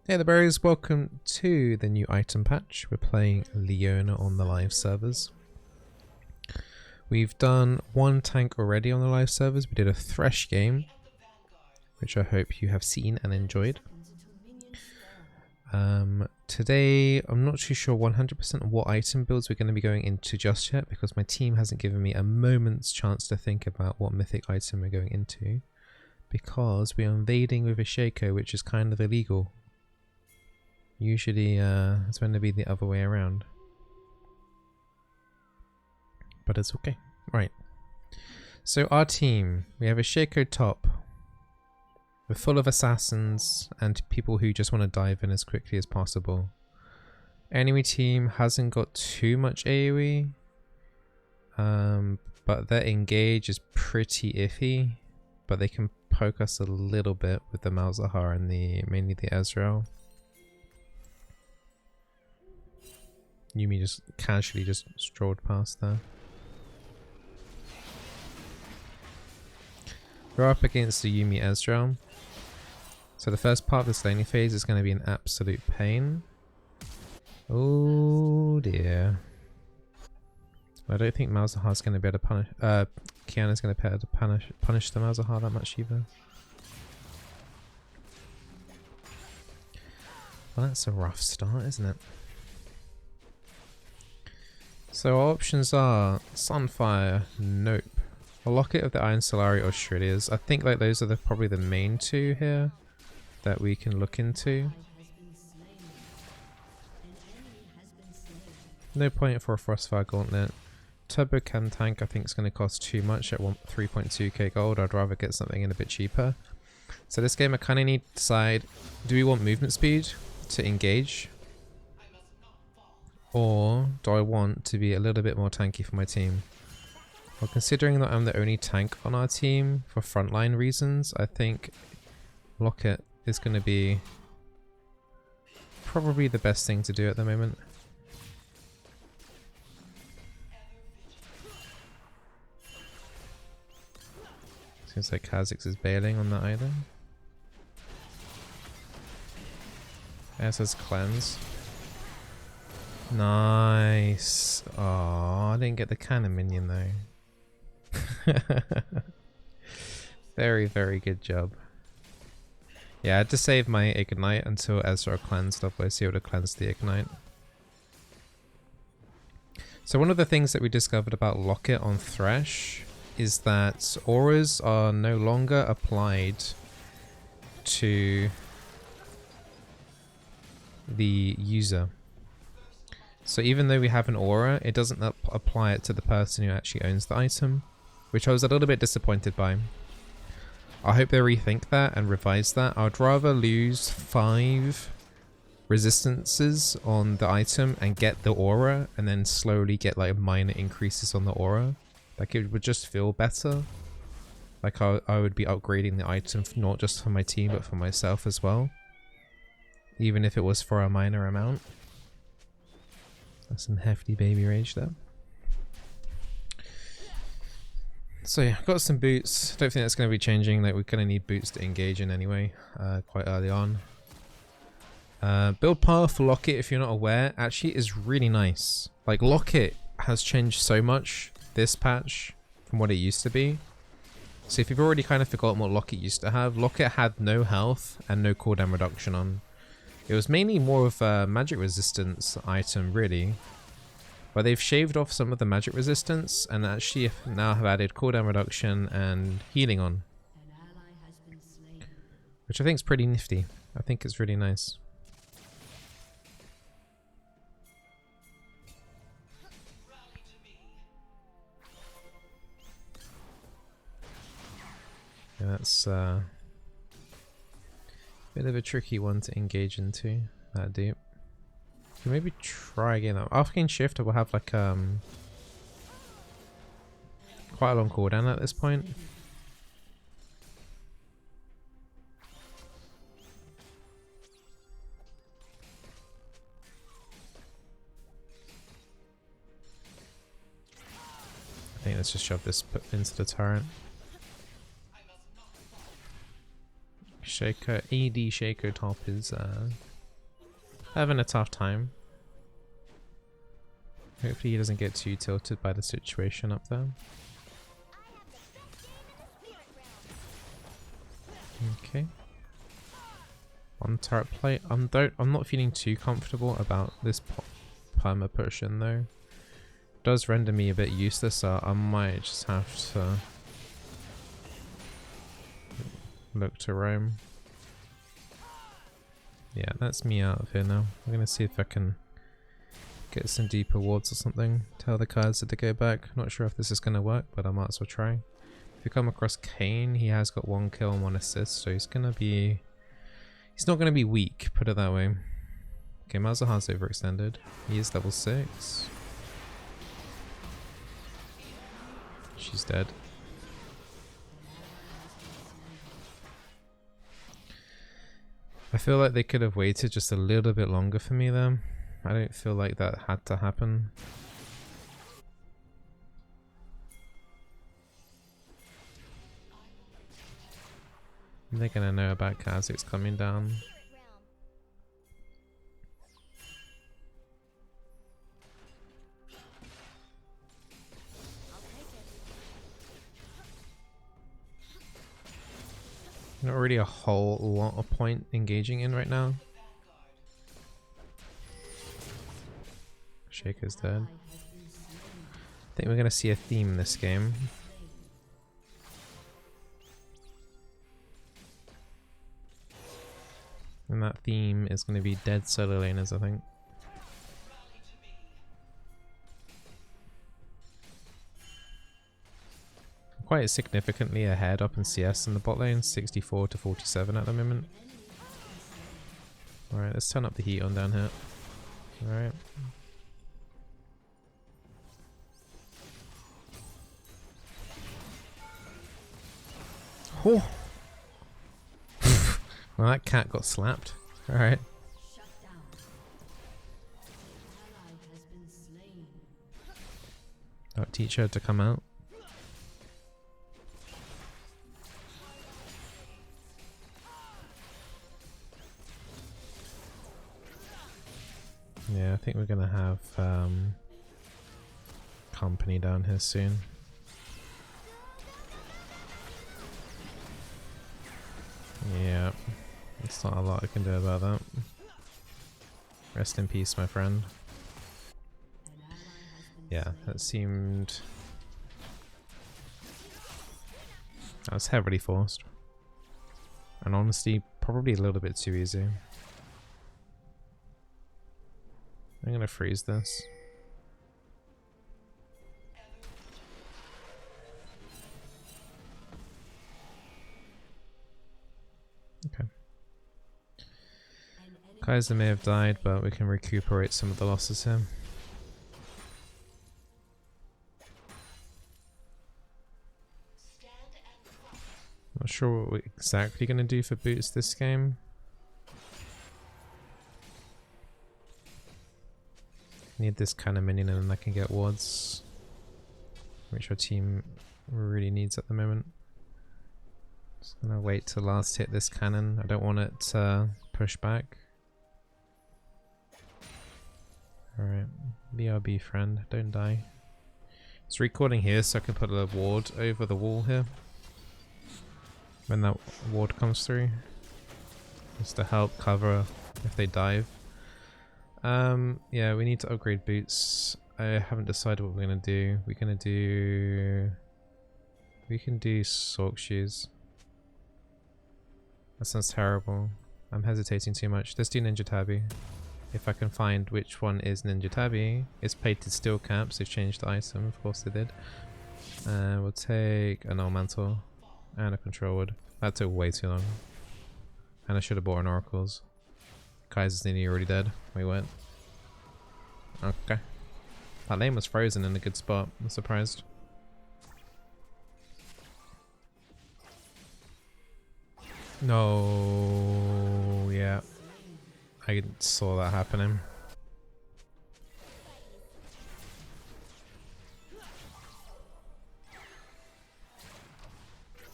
Hey the berries, welcome to the new item patch. We're playing Leona on the live servers. We've done one tank already on the live servers. We did a Thresh game, which I hope you have seen and enjoyed. Today, I'm not too sure 100% what item builds we're going to be going into just yet, because my team hasn't given me a moment's chance to think about what mythic item we're going into, because we are invading with a Shaco, which is kind of illegal. Usually it's going to be the other way around, but it's okay. Right, so our team, we have a Shaco top. We're full of assassins and people who just want to dive in as quickly as possible. Enemy team hasn't got too much AoE, but their engage is pretty iffy, but they can poke us a little bit with the Malzahar and mainly the Ezreal. Yuumi just casually just strolled past there. We're up against the Yuumi Ezreal. So the first part of this laning phase is going to be an absolute pain. Oh dear. I don't think Malzahar's going to be able to punish... Kiana's going to be able to punish the Malzahar that much either. Well, that's a rough start, isn't it? So our options are Sunfire, nope. A Locket of the Iron Solari or Shreddiers. I think like those are probably the main two here that we can look into. No point for a Frostfire Gauntlet. Turbo Can Tank I think is going to cost too much at 3.2k gold. I'd rather get something in a bit cheaper. So this game I kind of need to decide, do we want movement speed to engage? Or do I want to be a little bit more tanky for my team? Well, considering that I'm the only tank on our team for frontline reasons, I think Locket is going to be probably the best thing to do at the moment. Seems like Kha'Zix is bailing on that either. As has Cleanse. Nice. Oh, I didn't get the cannon minion though. Very, very good job. Yeah, I had to save my Ignite until Ezra cleansed, otherwise he would have cleansed the Ignite. So one of the things that we discovered about Locket on Thresh is that auras are no longer applied to the user. So even though we have an aura, it doesn't apply it to the person who actually owns the item, which I was a little bit disappointed by. I hope they rethink that and revise that. I'd rather lose 5 resistances on the item and get the aura, and then slowly get like minor increases on the aura. Like it would just feel better. Like I would be upgrading the item not just for my team but for myself as well. Even if it was for a minor amount. That's some hefty baby rage there. So yeah, got some boots. Don't think that's going to be changing. Like we're going to need boots to engage in anyway, quite early on. Build path for Locket, if you're not aware, actually is really nice. Like Locket has changed so much this patch from what it used to be. So if you've already kind of forgotten what Locket used to have, Locket had no health and no cooldown reduction on. It was mainly more of a magic resistance item, really. But they've shaved off some of the magic resistance and actually now have added cooldown reduction and healing on. Which I think is pretty nifty. I think it's really nice. Yeah, that's a bit of a tricky one to engage into, that dupe. Maybe try again. After shift, I will have like quite a long cooldown at this point. I think let's just shove this into the turret. Shaco, AD Shaco top is Having a tough time. Hopefully he doesn't get too tilted by the situation up there. Okay. On turret plate. I'm not feeling too comfortable about this perma push in though. It does render me a bit useless, so I might just have to look to roam. Yeah, that's me out of here now. I'm gonna see if I can get some deeper wards or something. Tell the Kaiser to go back. Not sure if this is gonna work, but I might as well try. If you come across Kane, he has got 1 kill and 1 assist, so he's gonna be... He's not gonna be weak, put it that way. Okay, Malzahar's overextended. He is level 6. She's dead. I feel like they could have waited just a little bit longer for me there. I don't feel like that had to happen. They're gonna know about Kha'Zix coming down. Not really a whole lot of point engaging in right now. Shaker's dead. I think we're gonna see a theme this game. And that theme is going to be dead solo laners, I think. Quite significantly ahead up in CS in the bot lane, 64 to 47 at the moment. Alright, let's turn up the heat on down here. Alright. Oh! Well, that cat got slapped. Alright. I'll teach her to come out. Yeah, I think we're gonna have company down here soon. Yeah, it's not a lot I can do about that. Rest in peace, my friend. Yeah, that seemed... That was heavily forced. And honestly, probably a little bit too easy. I'm gonna freeze this. Okay. Kaiser may have died, but we can recuperate some of the losses here. Not sure what we're exactly going to do for boots this game. Need this kind of minion and I can get wards, which our team really needs at the moment. Just gonna wait to last hit this cannon. I don't want it to push back. Alright, BRB friend, don't die. It's recording here so I can put a ward over the wall here when that ward comes through, just to help cover if they dive. Yeah, we need to upgrade boots. I haven't decided what we're gonna do. We can do Sork shoes. That sounds terrible. I'm hesitating too much. Let's do Ninja Tabby. If I can find which one is Ninja Tabby. It's plated steel caps. They've changed the item, of course they did. We'll take an Null Mantle and a Control Wood. That took way too long. And I should have bought an Oracles. Kaiser's nearly already dead. We went. Okay. That lane was frozen in a good spot. I'm surprised. No, yeah. I saw that happening.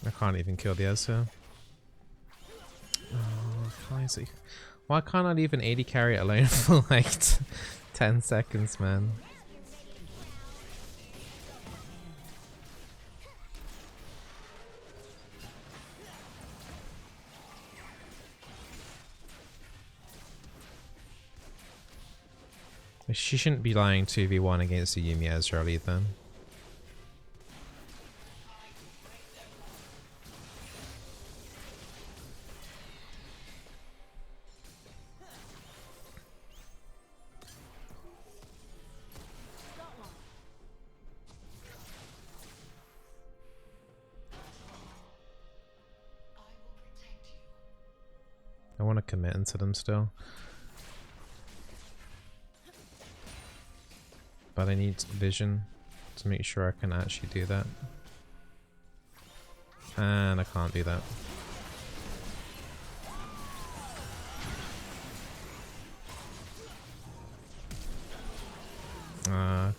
I can't even kill the Ezra. Oh, Kaiser. Why can't I leave an AD carry alone for like 10 seconds, man? She shouldn't be lying 2v1 against a Yuumi Ezreal either. I want to commit into them still. But I need vision to make sure I can actually do that. And I can't do that. For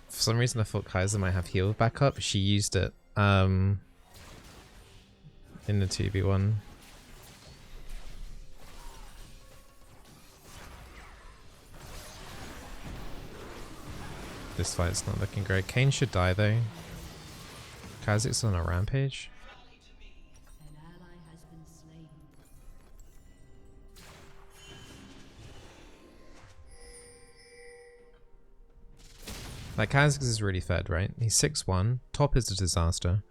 some reason I thought Kaiser might have heal backup. She used it in the 2v1. This fight's not looking great. Kane should die though. Kha'Zix's on a rampage. Like Kha'Zix is really fed, right? He's 6-1. Top is a disaster.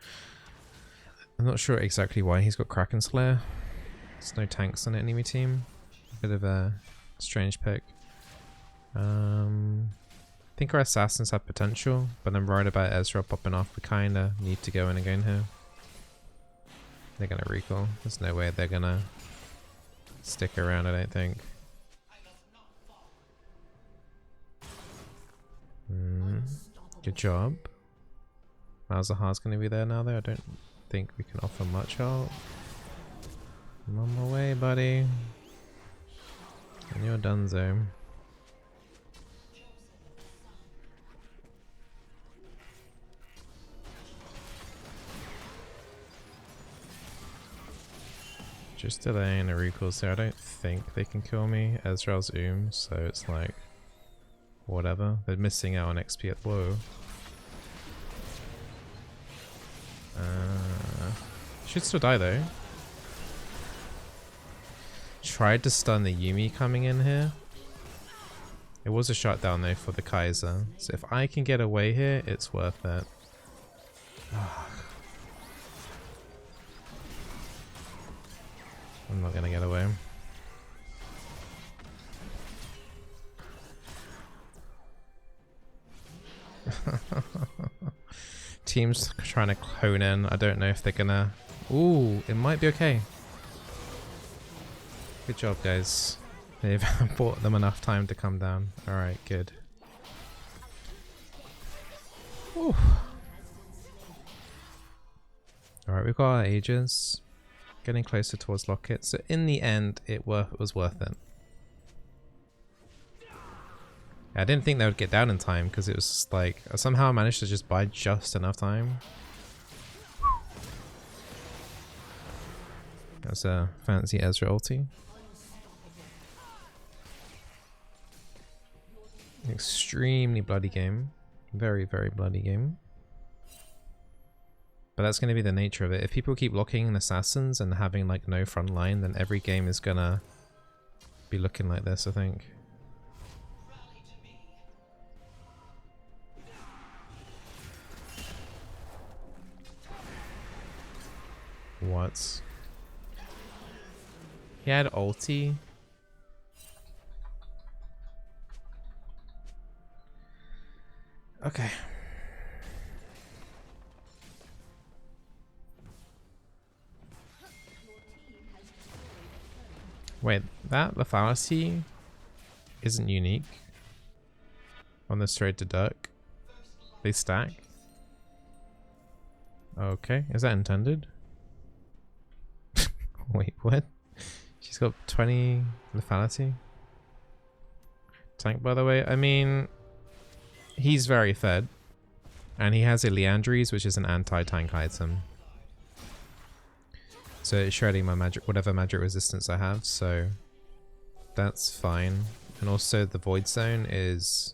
I'm not sure exactly why he's got Kraken Slayer. There's no tanks on the enemy team. Bit of a strange pick. I think our assassins have potential, but I'm worried about Ezreal popping off. We kinda need to go in again here. They're gonna recall. There's no way they're gonna stick around, I don't think. Good job. Malzahar's gonna be there now though. I don't think we can offer much help. I'm on my way, buddy. And you're donezo. Just delaying a recall, so I don't think they can kill me. Ezreal's so it's like whatever. They're missing out on XP at whoa. Should still die though. Tried to stun the Yuumi coming in here. It was a shutdown though for the Kaiser. So if I can get away here, it's worth it. I'm not gonna get away. Team's trying to hone in. I don't know if they're gonna... Ooh, it might be okay. Good job, guys. They've bought them enough time to come down. Alright, good. Alright, we've got our Aegis. Getting closer towards Locket. So in the end, it was worth it. I didn't think they would get down in time because it was just like... I somehow managed to just buy just enough time. That's a fancy Ezreal ulti. Extremely bloody game. Very, very bloody game. But that's going to be the nature of it. If people keep locking assassins and having like no front line, then every game is going to be looking like this, I think. What? He had ulti. Okay. Wait, that lethality isn't unique on the straight to duck. They stack. Okay, is that intended? Wait, what? She's got 20 lethality. Tank, by the way. I mean, he's very fed. And he has a Leandries, which is an anti-tank item. So it's shredding my magic, whatever magic resistance I have, so That's fine. And also the Void Zone is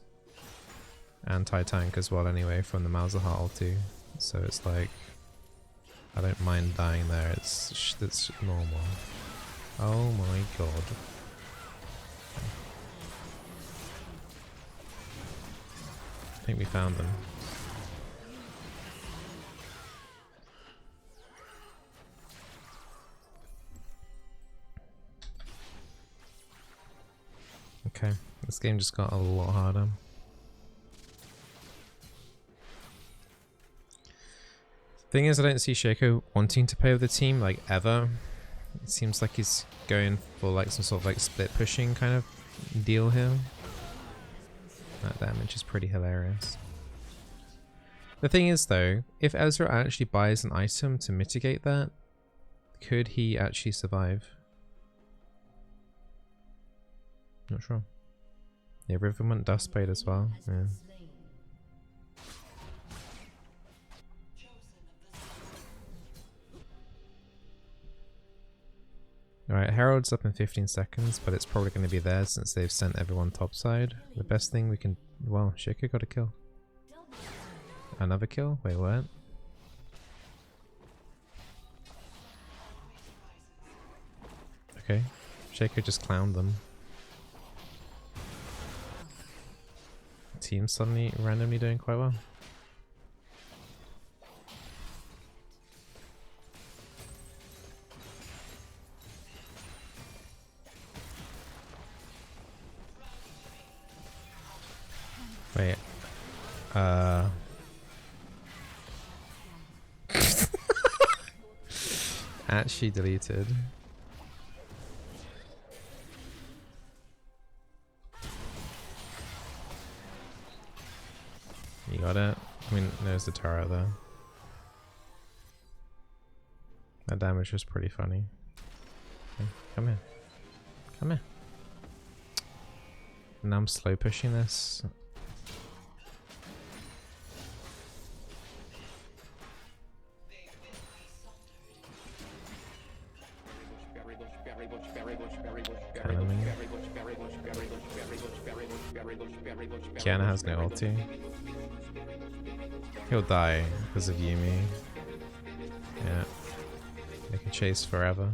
anti-tank as well anyway from the Malzahar ulti. So it's like, I don't mind dying there, it's normal. Oh my god. I think we found them. Okay, this game just got a lot harder. Thing is, I don't see Shaco wanting to play with the team, like, ever. It seems like he's going for, like, some sort of, like, split pushing kind of deal here. That damage is pretty hilarious. The thing is, though, if Ezra actually buys an item to mitigate that, could he actually survive? Not sure. Yeah, Rivermont Dustblade as well. Yeah. Alright, Herald's up in 15 seconds, but it's probably going to be there since they've sent everyone topside. The best thing we can... Well, Shaco got a kill. Another kill? Wait, what? Okay. Shaco just clowned them. Team suddenly randomly doing quite well. Wait. Actually deleted. You got it? I mean, there's the turret there. That damage was pretty funny. Okay, come here. Come here. Now I'm slow pushing this. Kiana has no ulti. He'll die because of Yumi. Yeah. They can chase forever.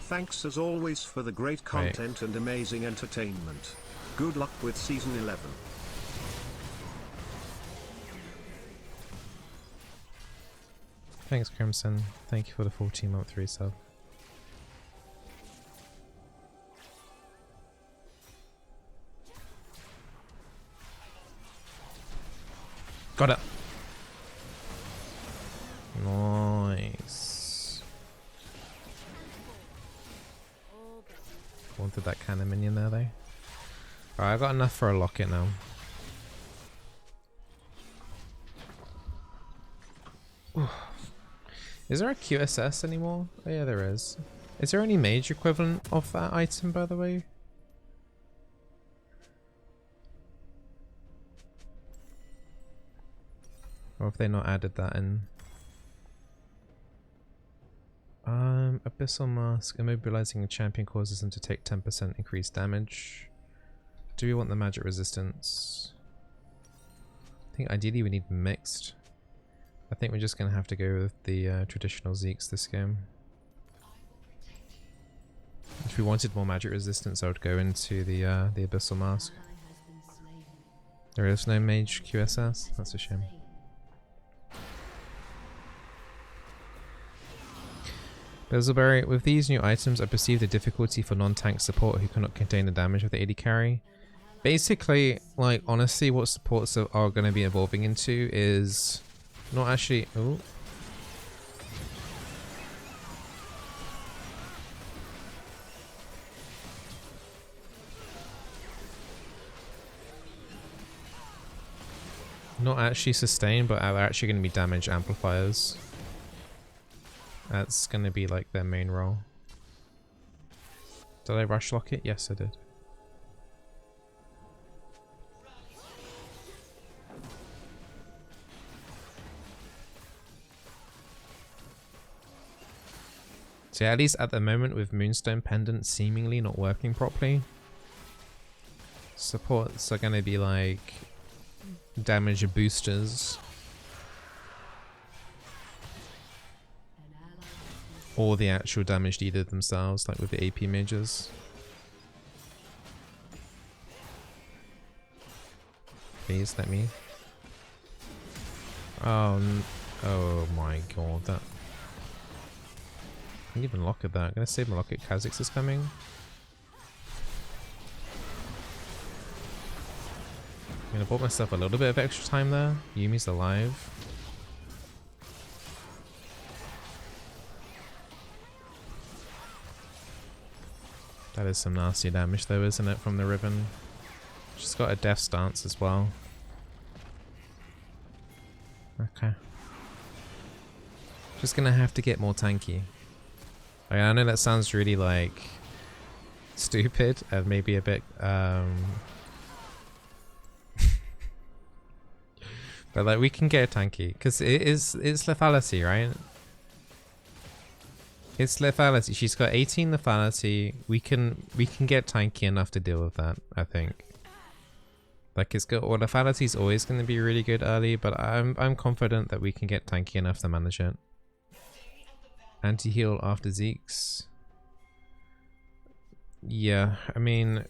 Thanks as always for the great content and amazing entertainment. Good luck with Season 11. Thanks, Crimson. Thank you for the 14-month resub. Got it. Nice. Wanted that kind of minion there, though. Alright, I've got enough for a Locket now. Is there a QSS anymore? Oh yeah, there is. Is there any mage equivalent of that item, by the way? Or have they not added that in? Abyssal Mask. Immobilizing a champion causes them to take 10% increased damage. Do we want the magic resistance? I think ideally we need mixed. I think we're just going to have to go with the traditional Zeeks this game. If we wanted more magic resistance, I would go into the Abyssal Mask. There is no mage QSS? That's a shame. Bizzleberry, with these new items, I perceive the difficulty for non-tank support who cannot contain the damage of the AD carry. Basically, like, honestly, what supports are going to be evolving into is not actually... Ooh. Not actually sustain, but are actually going to be damage amplifiers. That's going to be like their main role. Did I rush Locket? Yes, I did. So yeah, at least at the moment with Moonstone Pendant seemingly not working properly, Supports are going to be like damage boosters. Or the actual damage dealer themselves, like with the AP mages. Please let me. Oh my god, that. I can even Locket that. I'm gonna save my Locket. Kha'Zix is coming. I'm gonna bought myself a little bit of extra time there. Yumi's alive. That is some nasty damage though, isn't it, from the Riven? She's got a death stance as well. Okay. Just gonna have to get more tanky. I know that sounds really like stupid and maybe a bit but like we can get tanky because it's lethality, right? It's lethality. She's got 18 lethality. We can get tanky enough to deal with that, I think. Like it's good. Well, lethality is always going to be really good early, but I'm confident that we can get tanky enough to manage it. Anti-heal after Zeke's. Yeah, I mean,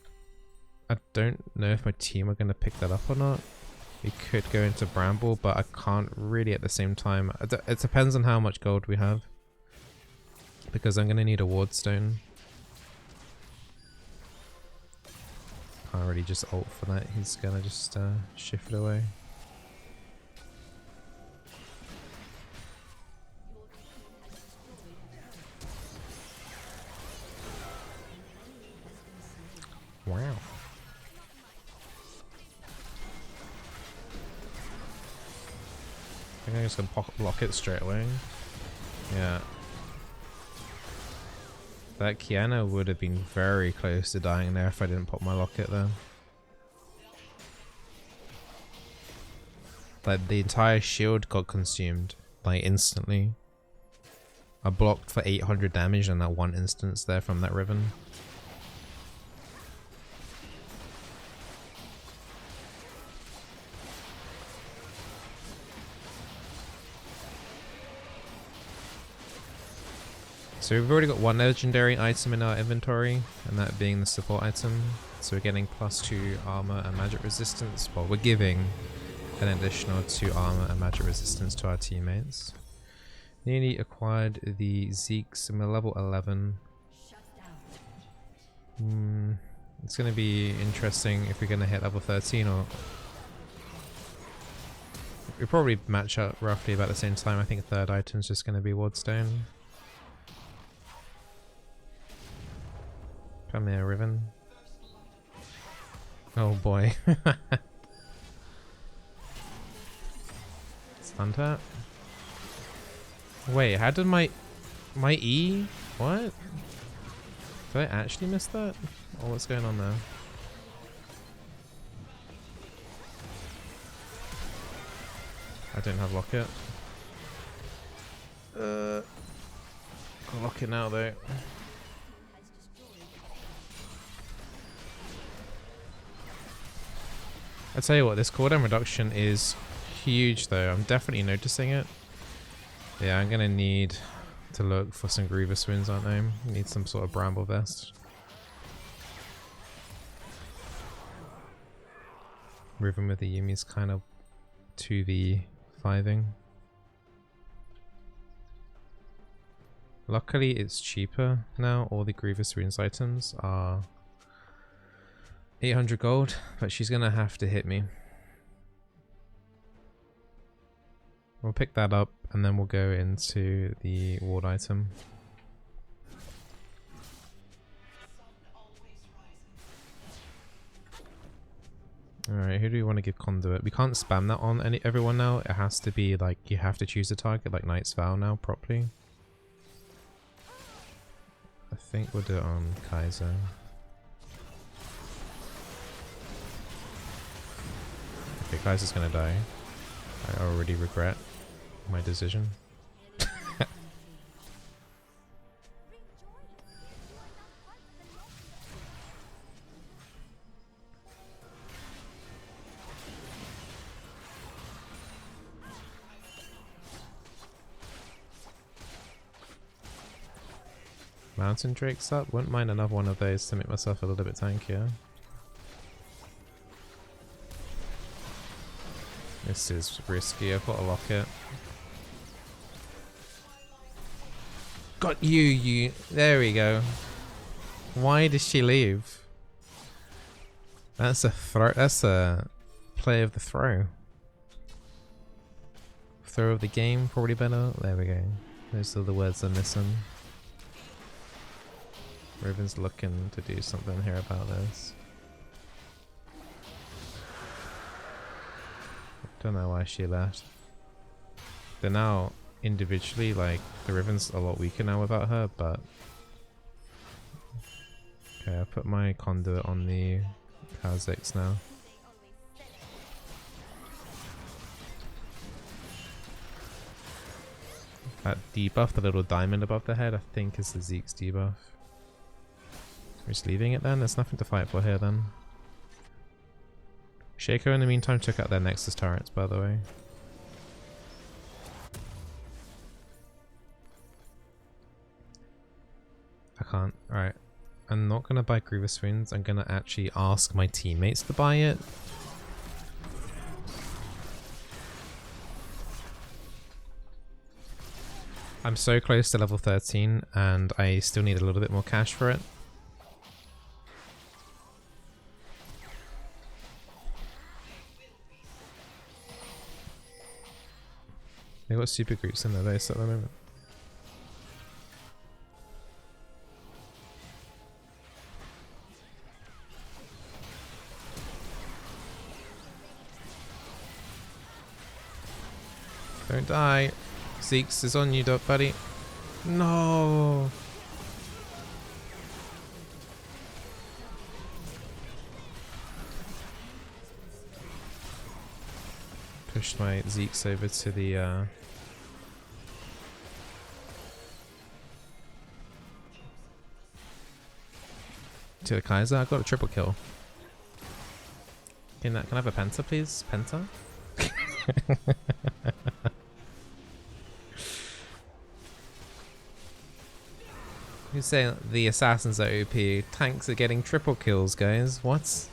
I don't know if my team are going to pick that up or not. We could go into Bramble, but I can't really at the same time. It depends on how much gold we have. Because I'm going to need a ward stone. Can't really just ult for that. He's going to just shift it away. Wow. I think I'm just going to block it straight away. Yeah. That Kiana would have been very close to dying there if I didn't pop my Locket there. Like the entire shield got consumed, like instantly. I blocked for 800 damage in that one instance there from that Riven. So we've already got one legendary item in our inventory, and that being the support item. So we're getting +2 armor and magic resistance. Well, we're giving an additional 2 armor and magic resistance to our teammates. Nearly acquired the Zeke's, and we're level 11. It's going to be interesting if we're going to hit level 13 or... We probably match up roughly about the same time. I think third item's just going to be Wardstone. Come here, Riven. Oh boy. Stun tap. Wait, how did my E? What? Did I actually miss that? Oh, what's going on there? I don't have Locket. I'll lock it now though. I tell you what, this cooldown reduction is huge though. I'm definitely noticing it. Yeah, I'm gonna need to look for some Grievous Wounds, aren't I? Need some sort of Bramble Vest. Riven with the Yumi's kind of 2v5ing. Luckily it's cheaper now. All the Grievous Wounds items are 800 gold, but she's gonna have to hit me. We'll pick that up and then we'll go into the ward item. Alright, who do we want to give Conduit? We can't spam that on everyone now. It has to be like, you have to choose a target like Knight's Vow now properly. I think we'll do it on Kaiser. Okay, Kaiser's gonna die. I already regret my decision. Mountain Drake's up. Wouldn't mind another one of those to make myself a little bit tankier. This is risky. I've got a Locket. Got you, you. There we go. Why did she leave? That's a throw. That's a play of the throw. Throw of the game, probably better. There we go. Those are the words I'm missing. Riven's looking to do something here about this. Don't know why she left. They're now individually, like, the Riven's a lot weaker now without her, but... Okay, I'll put my conduit on the Kazakhs now. That debuff, the little diamond above the head, I think is the Zeke's debuff. We're just leaving it then? There's nothing to fight for here then. Shaco in the meantime took out their Nexus turrets, by the way. I can't. Alright. I'm not gonna buy Grievous Wounds. I'm gonna actually ask my teammates to buy it. I'm so close to level 13 and I still need a little bit more cash for it. They got super groups in their base at the moment. Don't die. Zeke's is on you, buddy. No. Pushed my Zeke's over to the Kaiser. I got a triple kill. Can I have a Penta, please? Penta? You say the assassins are OP. Tanks are getting triple kills, guys. What?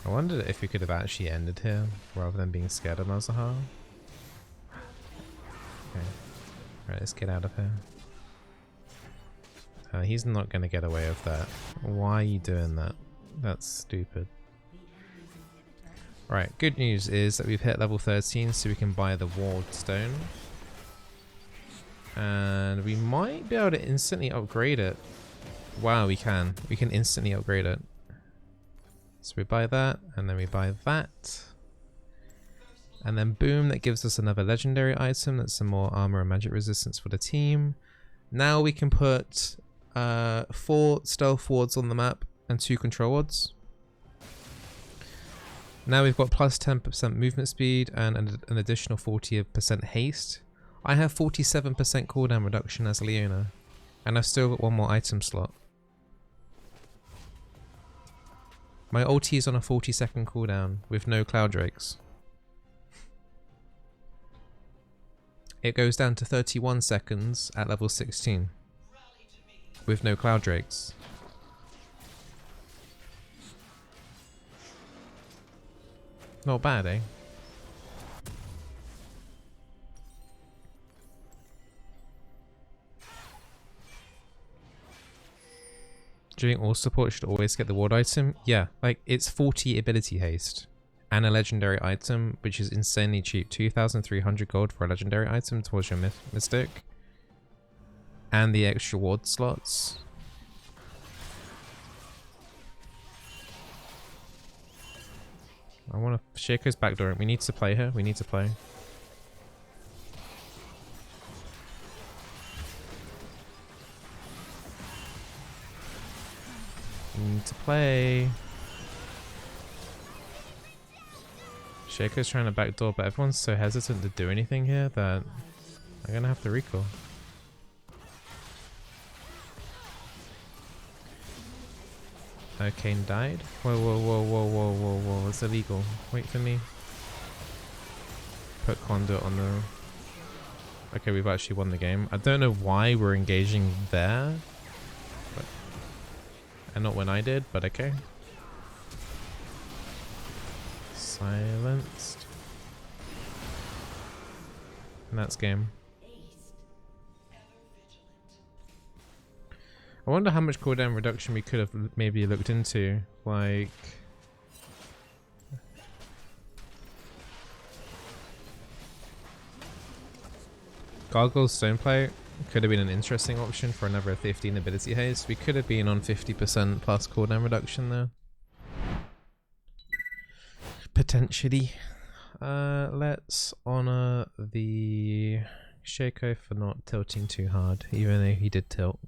I wondered if we could have actually ended here rather than being scared of Mazahar. Okay. Right, let's get out of here. He's not going to get away with that. Why are you doing that? That's stupid. Right, good news is that we've hit level 13 so we can buy the Ward Stone. And we might be able to instantly upgrade it. Wow, we can. We can instantly upgrade it. So we buy that, and then we buy that. And then boom, that gives us another legendary item. That's some more armor and magic resistance for the team. Now we can put 4 stealth wards on the map and 2 control wards. Now we've got plus 10% movement speed and an additional 40% haste. I have 47% cooldown reduction as Leona, and I've still got 1 more item slot. My ulti is on a 40-second cooldown with no Cloud Drakes. It goes down to 31 seconds at level 16 with no Cloud Drakes. Not bad, eh? Do you think all support should always get the ward item? Yeah, like it's 40 ability haste and a legendary item, which is insanely cheap. 2,300 gold for a legendary item towards your mystic. And the extra ward slots. I want to... Shaco's backdooring. We need to play her. We need to play. We need to play. Shaco's trying to backdoor, but everyone's so hesitant to do anything here that I'm going to have to recall. Kane died. Whoa, whoa, whoa, whoa, whoa, whoa, whoa. It's illegal. Wait for me. Put conduit on the... Okay, we've actually won the game. I don't know why we're engaging there. But... And not when I did, but okay. Silenced. And that's game. I wonder how much cooldown reduction we could have maybe looked into. Like... Gargoyle's Stoneplate could have been an interesting option for another 15 ability haste. We could have been on 50% plus cooldown reduction there. Potentially. Let's honor the Shaco for not tilting too hard, even though he did tilt.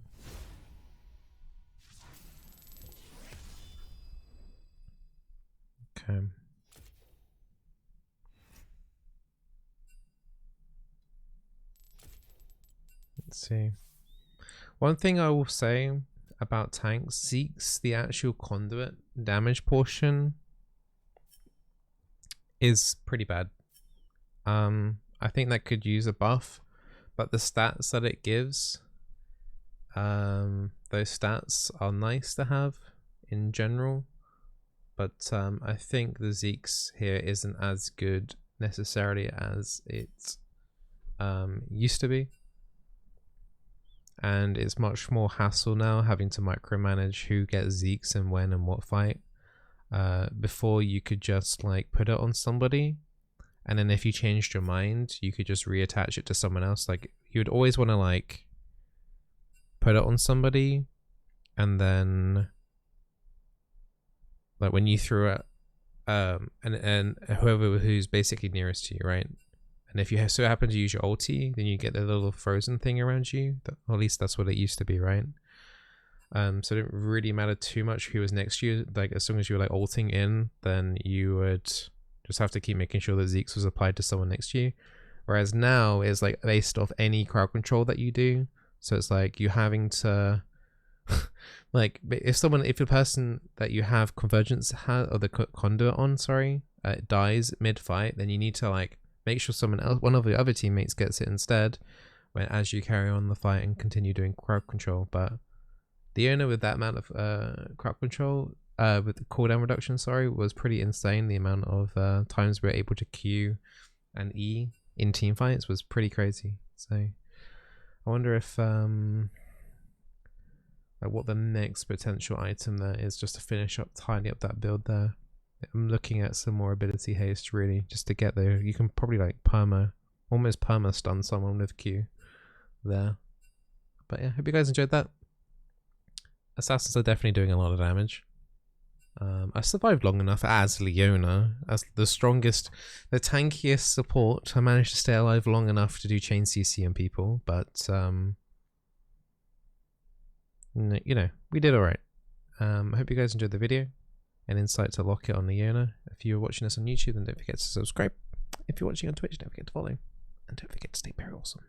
Okay. Let's see. One thing I will say about tanks, Zeke's the actual conduit damage portion is pretty bad. I think that could use a buff, but the stats that it gives, those stats are nice to have in general, but I think the Zeke's here isn't as good necessarily as it used to be. And it's much more hassle now having to micromanage who gets Zeke's and when and what fight. Before you could just like put it on somebody, and then if you changed your mind you could just reattach it to someone else. Like you would always want to like put it on somebody, and then like when you threw it and whoever who's basically nearest to you, right? And if you so happen to use your ulti, then you get the little frozen thing around you. Or at least that's what it used to be, right? So it didn't really matter too much who was next to you. Like as long as you were like ulting in, then you would just have to keep making sure that Zeke's was applied to someone next to you. Whereas now it's like based off any crowd control that you do. So it's like you having to like if the person that you have convergence has or the conduit on, dies mid fight, then you need to like make sure someone else, one of the other teammates, gets it instead, as you carry on the fight and continue doing crowd control. But the owner with that amount of crowd control, with the cooldown reduction, was pretty insane. The amount of times we were able to Q and E in team fights was pretty crazy. So I wonder if like what the next potential item there is, just to finish up, tidy up that build there. I'm looking at some more ability haste really, just to get there. You can probably like almost perma stun someone with Q there. But yeah, hope you guys enjoyed that. Assassins are definitely doing a lot of damage. I survived long enough as Leona, as the strongest, the tankiest support. I managed to stay alive long enough to do chain CC on people, but you know, we did alright. I hope you guys enjoyed the video. An insight to Locket on Leona. If you're watching this on YouTube, then don't forget to subscribe. If you're watching on Twitch, don't forget to follow. And don't forget to stay very awesome.